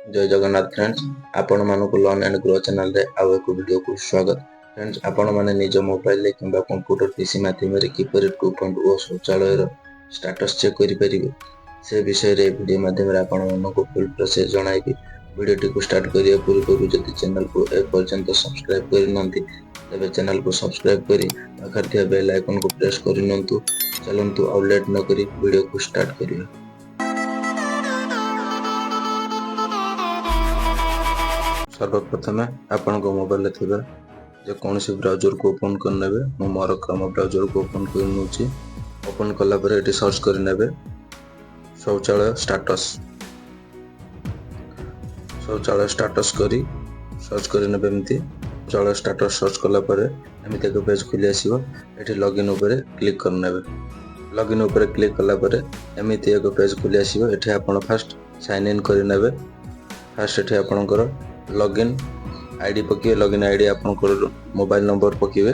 जय जगन्नाथ फ्रेंड्स, आपण मानक लर्न एंड ग्रो चैनल रे आउ एक वीडियो को स्वागत। फ्रेंड्स, आपण माने निज मोबाइल रे किंबा कंप्यूटर पीसी माध्यम रे किपरि 2.0 शौचालय रो स्टेटस चेक करि परिबे से विषय रे वीडियो माध्यम रे आपण मानक फुल प्रोसेस जणाइबी। वीडियो को स्टार्ट करिया पूर्व जदि चैनल को ए पर्यंत सब्सक्राइब करिनंती तबे चैनल को सब्सक्राइब करी पाखर थिया बेल आइकन को प्रेस करिनंतु। चलंतु और लेट न करी वीडियो को स्टार्ट करिया। सर्वप्रथम आपण मोबाइल थे जेकोसी ब्राउजर को ओपन करने मोर क्रम ब्राउजर को ओपन कर ओपन कलापर ये सर्च करने शौचालय स्टेटस करी सर्च करने शौचालय स्टेटस सर्च कलापर एमती एक पेज खुली आसो। ये लॉगिन उपर क्लिक करने लॉगिन उपर क्लिक कलापर एमती एक पेज खुली आसो। ये आप फास्ट साइन इन करने फास्ट ये आपंकर लॉगिन आईडी पकिए लॉगिन आईडी आपनकर मोबाइल नंबर पकिए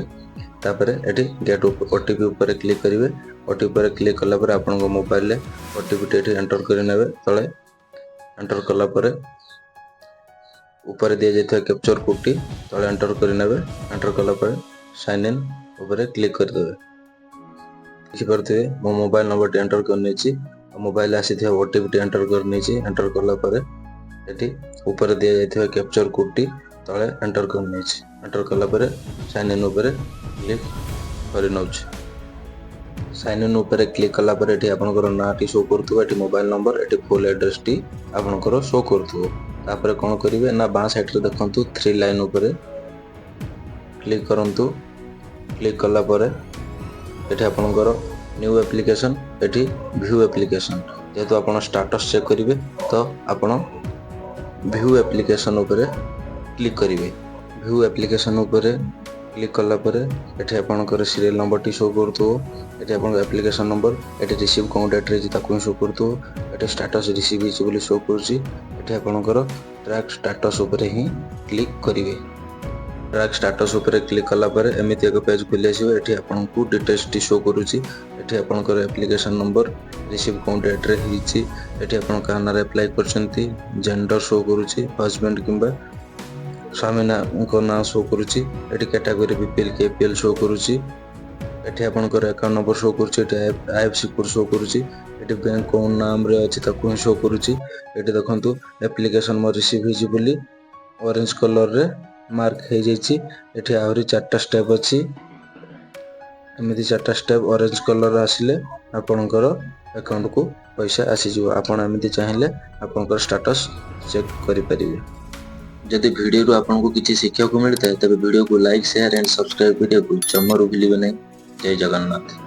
तापर एठी गेट ओटीपी ऊपर क्लिक करिवे। ओटीपी ऊपर क्लिक कला पर आपन मोबाइल ले ओटीपी एठी एंटर करि नेबे। तळे एंटर कला पर ऊपर दिया जायथा कैप्चर कोड टी तळे एंटर करि नेबे। एंटर कला पर साइन इन ऊपर क्लिक कर देबे। देखि परते मो मोबाइल नंबर टी एंटर करने छी मोबाइल आसीथिया ओटीपी टी एंटर करने छी। एंटर कला पर एठी ऊपर दिया जायथिबा कैप्चर कोड टी तळे एंटर करने छी। एंटर कला पर साइन इन ऊपर क्लिक करि नउछ। साइन इन ऊपर क्लिक कला पर एठी आपनकर नाटी शो करथुवा एठी मोबाइल नंबर एठी फुल एड्रेस टी आपनकर शो करथुवा। तापर कोन करिवे ना बां साइड रे देखंतु 3 लाइन ऊपर क्लिक करंतु। क्लिक कला पर एठी आपनकर न्यू एप्लीकेशन एठी व्यू एप्लीकेशन जेतु आपण स्टेटस चेक करिवे तो आपण व्यू एप्लीकेशन ऊपर क्लिक करिवे। व्यू एप्लीकेशन ऊपर क्लिक कला पर एठी आपनकर सीरियल नंबर टी शो करतो। एठी आपन एप्लीकेशन नंबर एठी रिसीव काउंट एड्रेस ताकू शो करतो। एठी स्टेटस रिसीव हिच बोली शो करछि। एठी आपनकर ट्रैक स्टेटस ऊपर ही क्लिक करिवे। ट्रैक स्टेटस ऊपर क्लिक कला पर एमिति एक पेज खुली आसीबो। एठी आपनकू डिटेल्स टी शो करूछि। एठी आपनकर application number receive count address हिची एठी आपन कानारे अप्लाई करछंती। जेंडर शो करूछि हस्बैंड किंबा स्वामी ना को ना शो करूछि। एठी कैटेगरी बीपीएल केपीएल शो करूछि। एठी आपनकर अकाउंट नंबर शो करूछि। एठी आईएफएससी कोड शो करूछि। एठी बैंक को नाम रे अछि ताकू शो करूछि। एठी देखंतु एप्लीकेशन मो रिसीव हिची बोली ऑरेंज कलर रे मार्क हे जायछि। एठी आहुरी 4टा स्टेप अछि। एमिति 4टा स्टेप ऑरेंज कलर आसिले आपनकर अकाउंट को पैसा आसी जिवो। आपण एमिति चाहिले आपनकर स्टेटस चेक करि परिबे। जदि वीडियो रो आपनको किछि शिक्षा को मिलता है तबे वीडियो को like share and subscribe video को जम्मा भूलिबे नहीं। जय जगन्नाथ।